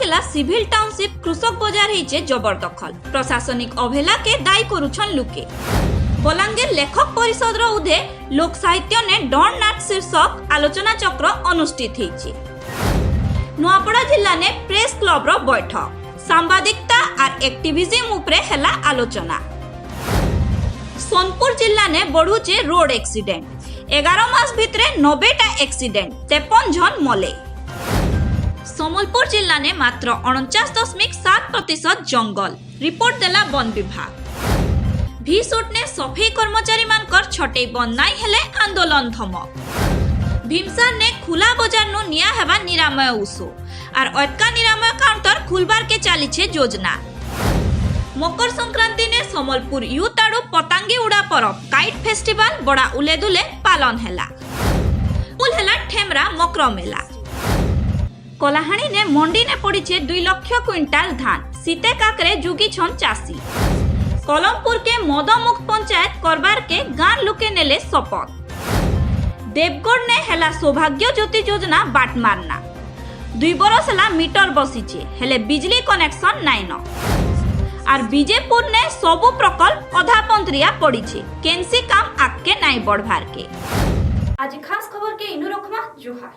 जिला civil township कृषक बाजार होइछे जबरदखल। प्रशासनिक अवहेला के दायी करुछन लुके। बलांगीर लेखक परिषद रो उधे लोक साहित्य ने डॉन नाट शीर्षक आलोचना चक्र अनुष्ठित होइछे। नुआपड़ा जिला ने प्रेस क्लब रो बैठक सांबादिकता और एक्टिविज्म उपरे हेला आलोचना। सोनपुर जिला ने बढ़ुचे रोड एक्सीडेंट 11 मास भितरे 90टा एक्सीडेंट 53 जन मले। समलपुर जिला ने मात्र 49.7% जंगल रिपोर्ट देला वन विभाग। भीसुट ने सफाई कर्मचारी मानकर छटे बंद नाई हेले आंदोलन धमक। भीमसार ने खुला बाजार नु निया हेबा निरामय उषो और अटका निरामय काउंटर खुलबार के चलीछे योजना। मकर संक्रांति ने समलपुर यूथ आड़ू पतंगी उड़ा परब काइट फेस्टिवल बड़ा उलेदुले पालन हेला। उल हेला ठेमरा मकर मेला। कलाहाणी ने मंडी ने पड़ीछे 2 लाख क्विंटाल धान सीते काकरे जुगी छन चासी। कलमपुर के मदमुक्त पंचायत करबार के गान लुके नेले शपथ। देवगढ़ ने हेला सौभाग्य ज्योति योजना बाट मारना। 2 बरस हेला मीटर बसीचे हेले बिजली कनेक्शन नाइन। और बीजेपुर ने सबु प्रकल्प अधा पंत्रिया पड़ीछे केनसी काम आके नाई बढ़वार के। आज खास खबर के इनु रखमा जोहार।